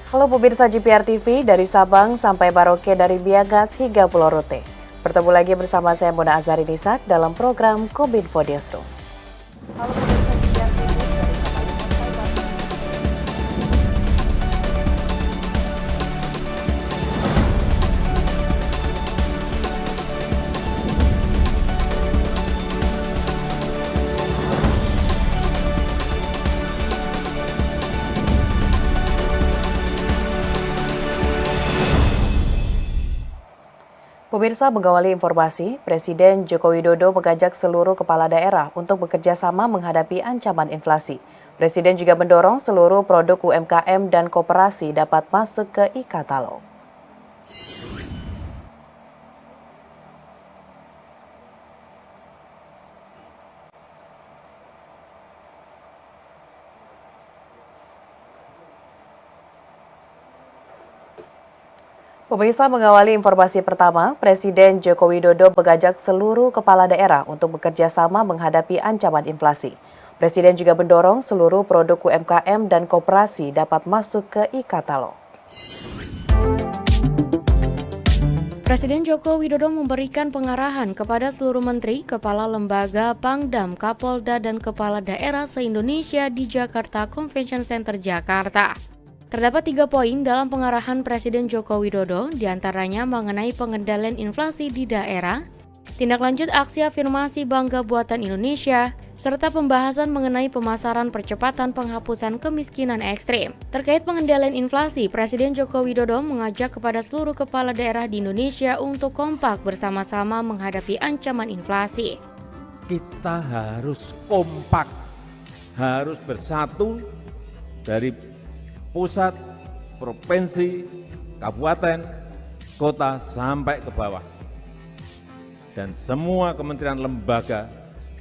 Halo pemirsa GPR TV, dari Sabang sampai Merauke, dari Biagas hingga Pulau Rote. Bertemu lagi bersama saya Mona Azhari Nisak dalam program Kominfo Newsroom. Halo pemirsa GPR TV, dari Sabang sampai Merauke. Pemirsa, mengawali informasi, Presiden Joko Widodo mengajak seluruh kepala daerah untuk bekerja sama menghadapi ancaman inflasi. Presiden juga mendorong seluruh produk UMKM dan koperasi dapat masuk ke e-katalog. Pemirsa, mengawali informasi pertama, Presiden Joko Widodo mengajak seluruh kepala daerah untuk bekerja sama menghadapi ancaman inflasi. Presiden juga mendorong seluruh produk UMKM dan koperasi dapat masuk ke e-katalog. Presiden Joko Widodo memberikan pengarahan kepada seluruh menteri, kepala lembaga, Pangdam, Kapolda, dan kepala daerah se-Indonesia di Jakarta Convention Center, Jakarta. Terdapat 3 poin dalam pengarahan Presiden Joko Widodo, diantaranya mengenai pengendalian inflasi di daerah, tindak lanjut aksi afirmasi Bangga Buatan Indonesia, serta pembahasan mengenai pemasaran percepatan penghapusan kemiskinan ekstrim. Terkait pengendalian inflasi, Presiden Joko Widodo mengajak kepada seluruh kepala daerah di Indonesia untuk kompak bersama-sama menghadapi ancaman inflasi. Kita harus kompak, harus bersatu dari pusat, provinsi, kabupaten, kota, sampai ke bawah. Dan semua kementerian lembaga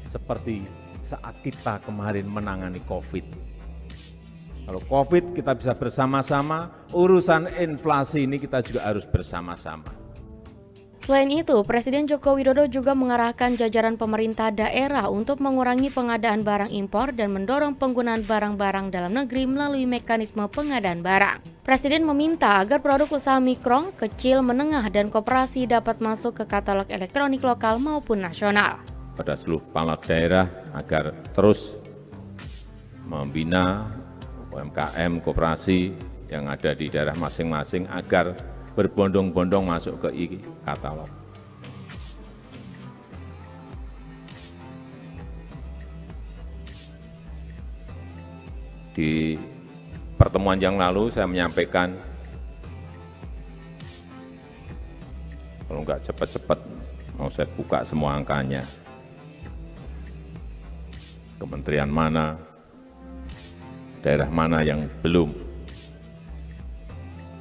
seperti saat kita kemarin menangani COVID. Kalau COVID kita bisa bersama-sama, urusan inflasi ini kita juga harus bersama-sama. Selain itu, Presiden Joko Widodo juga mengarahkan jajaran pemerintah daerah untuk mengurangi pengadaan barang impor dan mendorong penggunaan barang-barang dalam negeri melalui mekanisme pengadaan barang. Presiden meminta agar produk usaha mikro, kecil, menengah, dan koperasi dapat masuk ke katalog elektronik lokal maupun nasional. Pada seluruh kepala daerah agar terus membina UMKM, koperasi yang ada di daerah masing-masing agar berbondong-bondong masuk ke e-katalog. Di pertemuan yang lalu saya menyampaikan, kalau nggak cepat-cepat mau saya buka semua angkanya. Kementerian mana, daerah mana yang belum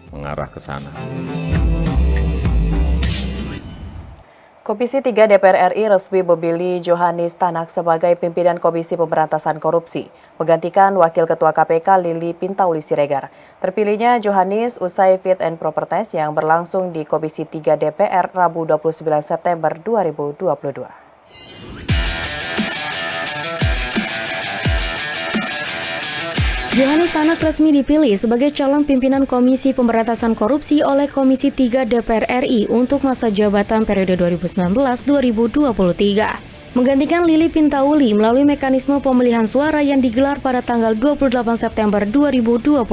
mengarah ke sana. Komisi 3 DPR RI resmi memilih Johanis Tanak sebagai pimpinan Komisi Pemberantasan Korupsi, menggantikan Wakil Ketua KPK Lili Pintauli Siregar. Terpilihnya Johanis usai fit and proper test yang berlangsung di Komisi 3 DPR Rabu 29 September 2022. Johanis Tanak resmi dipilih sebagai calon pimpinan Komisi Pemberantasan Korupsi oleh Komisi 3 DPR RI untuk masa jabatan periode 2019-2023. Menggantikan Lili Pintauli melalui mekanisme pemilihan suara yang digelar pada tanggal 28 September 2022.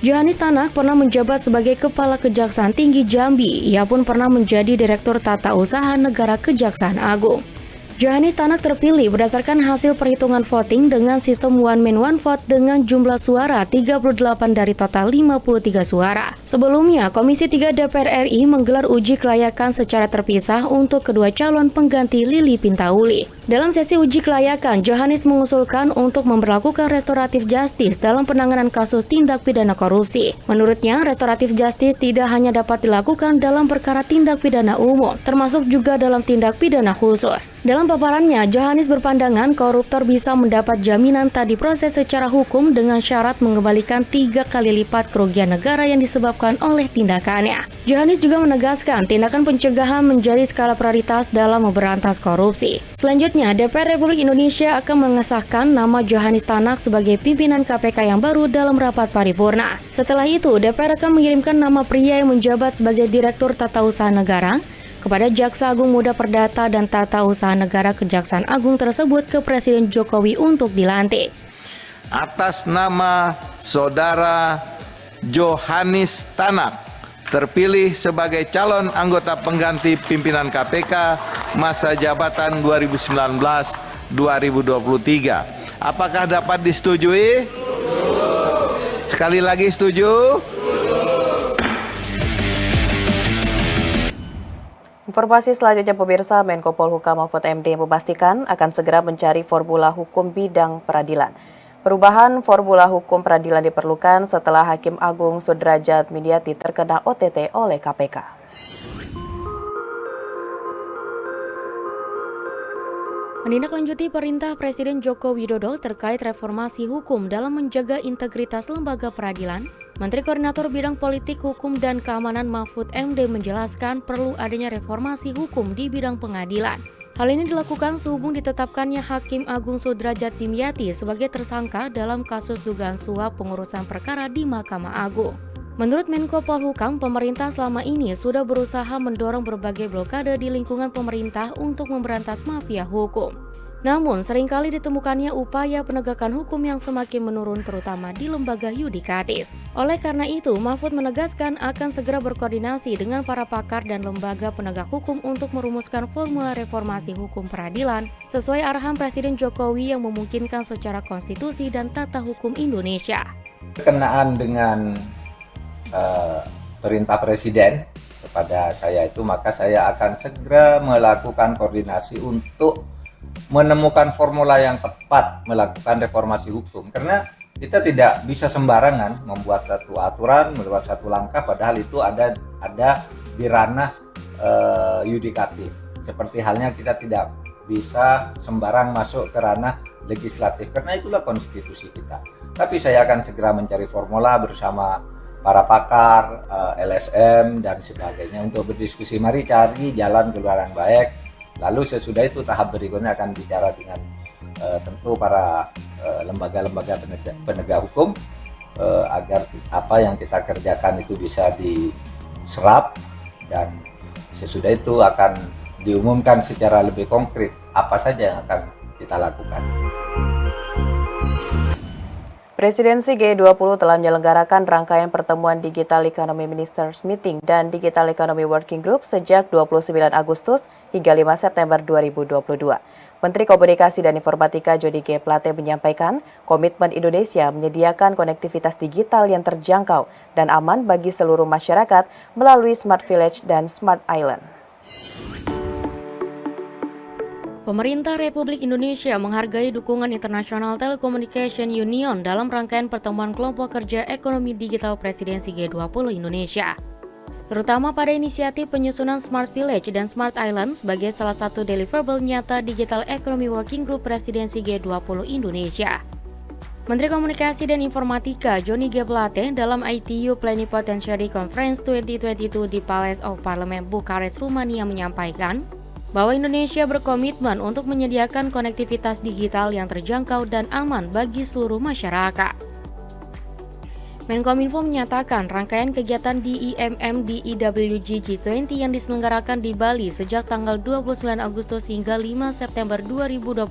Johanis Tanak pernah menjabat sebagai Kepala Kejaksaan Tinggi Jambi. Ia pun pernah menjadi Direktur Tata Usaha Negara Kejaksaan Agung. Johanis Tanak terpilih berdasarkan hasil perhitungan voting dengan sistem one man one vote dengan jumlah suara 38 dari total 53 suara. Sebelumnya, Komisi 3 DPR RI menggelar uji kelayakan secara terpisah untuk kedua calon pengganti Lili Pintauli. Dalam sesi uji kelayakan, Johanis mengusulkan untuk memberlakukan restoratif justice dalam penanganan kasus tindak pidana korupsi. Menurutnya, restoratif justice tidak hanya dapat dilakukan dalam perkara tindak pidana umum, termasuk juga dalam tindak pidana khusus. Dalam paparannya, Johanis berpandangan koruptor bisa mendapat jaminan tak diproses secara hukum dengan syarat mengembalikan 3 kali lipat kerugian negara yang disebabkan oleh tindakannya. Johanis juga menegaskan tindakan pencegahan menjadi skala prioritas dalam memberantas korupsi. Selanjutnya, Selanjutnya, DPR Republik Indonesia akan mengesahkan nama Johannes Tanak sebagai pimpinan KPK yang baru dalam rapat paripurna. Setelah itu, DPR akan mengirimkan nama pria yang menjabat sebagai Direktur Tata Usaha Negara kepada Jaksa Agung Muda Perdata dan Tata Usaha Negara Kejaksaan Agung tersebut ke Presiden Jokowi untuk dilantik. Atas nama Saudara Johannes Tanak terpilih sebagai calon anggota pengganti pimpinan KPK masa jabatan 2019-2023. Apakah dapat disetujui? Sekali lagi setuju? Informasi selanjutnya pemirsa, Menko Polhukam Mahfud MD memastikan akan segera mencari formula hukum bidang peradilan. Perubahan formula hukum peradilan diperlukan setelah Hakim Agung Sudrajat Midyati terkena OTT oleh KPK. Menindaklanjuti perintah Presiden Joko Widodo terkait reformasi hukum dalam menjaga integritas lembaga peradilan, Menteri Koordinator Bidang Politik, Hukum, dan Keamanan Mahfud MD menjelaskan perlu adanya reformasi hukum di bidang pengadilan. Hal ini dilakukan sehubung ditetapkannya Hakim Agung Sudrajat Dimyati sebagai tersangka dalam kasus dugaan suap pengurusan perkara di Mahkamah Agung. Menurut Menko Polhukam, pemerintah selama ini sudah berusaha mendorong berbagai blokade di lingkungan pemerintah untuk memberantas mafia hukum. Namun, seringkali ditemukannya upaya penegakan hukum yang semakin menurun terutama di lembaga yudikatif. Oleh karena itu, Mahfud menegaskan akan segera berkoordinasi dengan para pakar dan lembaga penegak hukum untuk merumuskan formula reformasi hukum peradilan sesuai arahan Presiden Jokowi yang memungkinkan secara konstitusi dan tata hukum Indonesia. Berkenaan dengan perintah Presiden kepada saya itu, maka saya akan segera melakukan koordinasi untuk menemukan formula yang tepat melakukan reformasi hukum, karena kita tidak bisa sembarangan membuat satu aturan, membuat satu langkah padahal itu ada di ranah yudikatif. Seperti halnya kita tidak bisa sembarang masuk ke ranah legislatif karena itulah konstitusi kita. Tapi saya akan segera mencari formula bersama para pakar, LSM dan sebagainya untuk berdiskusi. Mari cari jalan keluar yang baik. Lalu sesudah itu tahap berikutnya akan bicara dengan tentu para lembaga-lembaga penegak hukum agar apa yang kita kerjakan itu bisa diserap, dan sesudah itu akan diumumkan secara lebih konkret apa saja yang akan kita lakukan. Presidensi G20 telah menyelenggarakan rangkaian pertemuan Digital Economy Ministers Meeting dan Digital Economy Working Group sejak 29 Agustus hingga 5 September 2022. Menteri Komunikasi dan Informatika Johnny G. Plate menyampaikan komitmen Indonesia menyediakan konektivitas digital yang terjangkau dan aman bagi seluruh masyarakat melalui Smart Village dan Smart Island. Pemerintah Republik Indonesia menghargai dukungan International Telecommunication Union dalam rangkaian pertemuan kelompok kerja ekonomi digital Presidensi G20 Indonesia, terutama pada inisiatif penyusunan Smart Village dan Smart Island sebagai salah satu deliverable nyata Digital Economy Working Group Presidensi G20 Indonesia. Menteri Komunikasi dan Informatika Johnny G. Plate dalam ITU Plenipotentiary Conference 2022 di Palace of Parliament Bukares, Rumania menyampaikan bahwa Indonesia berkomitmen untuk menyediakan konektivitas digital yang terjangkau dan aman bagi seluruh masyarakat. Menkominfo menyatakan rangkaian kegiatan DIMM di IWG G20 yang diselenggarakan di Bali sejak tanggal 29 Agustus hingga 5 September 2022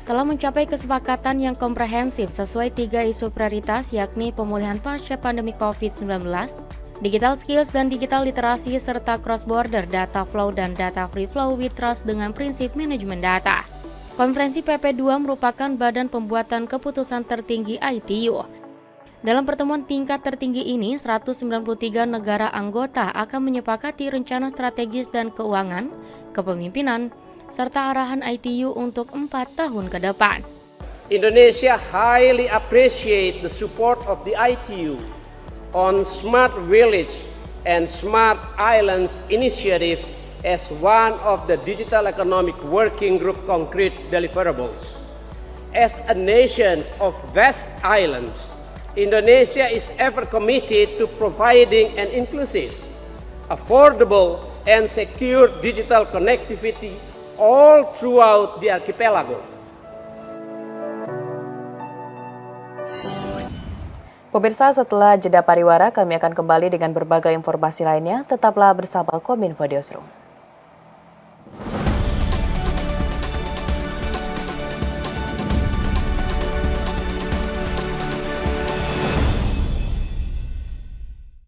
telah mencapai kesepakatan yang komprehensif sesuai 3 isu prioritas, yakni pemulihan pasca pandemi COVID-19, digital skills dan digital literasi, serta cross-border data flow dan data free flow with trust dengan prinsip manajemen data. Konferensi PP2 merupakan badan pembuatan keputusan tertinggi ITU. Dalam pertemuan tingkat tertinggi ini, 193 negara anggota akan menyepakati rencana strategis dan keuangan, kepemimpinan, serta arahan ITU untuk 4 tahun ke depan. Indonesia highly appreciate the support of the ITU on Smart Village and Smart Islands initiative as one of the Digital Economic Working Group concrete deliverables. As a nation of vast islands, Indonesia is ever committed to providing an inclusive, affordable, and secure digital connectivity all throughout the archipelago. Pemirsa, setelah jeda pariwara, kami akan kembali dengan berbagai informasi lainnya. Tetaplah bersama Kominfo Newsroom.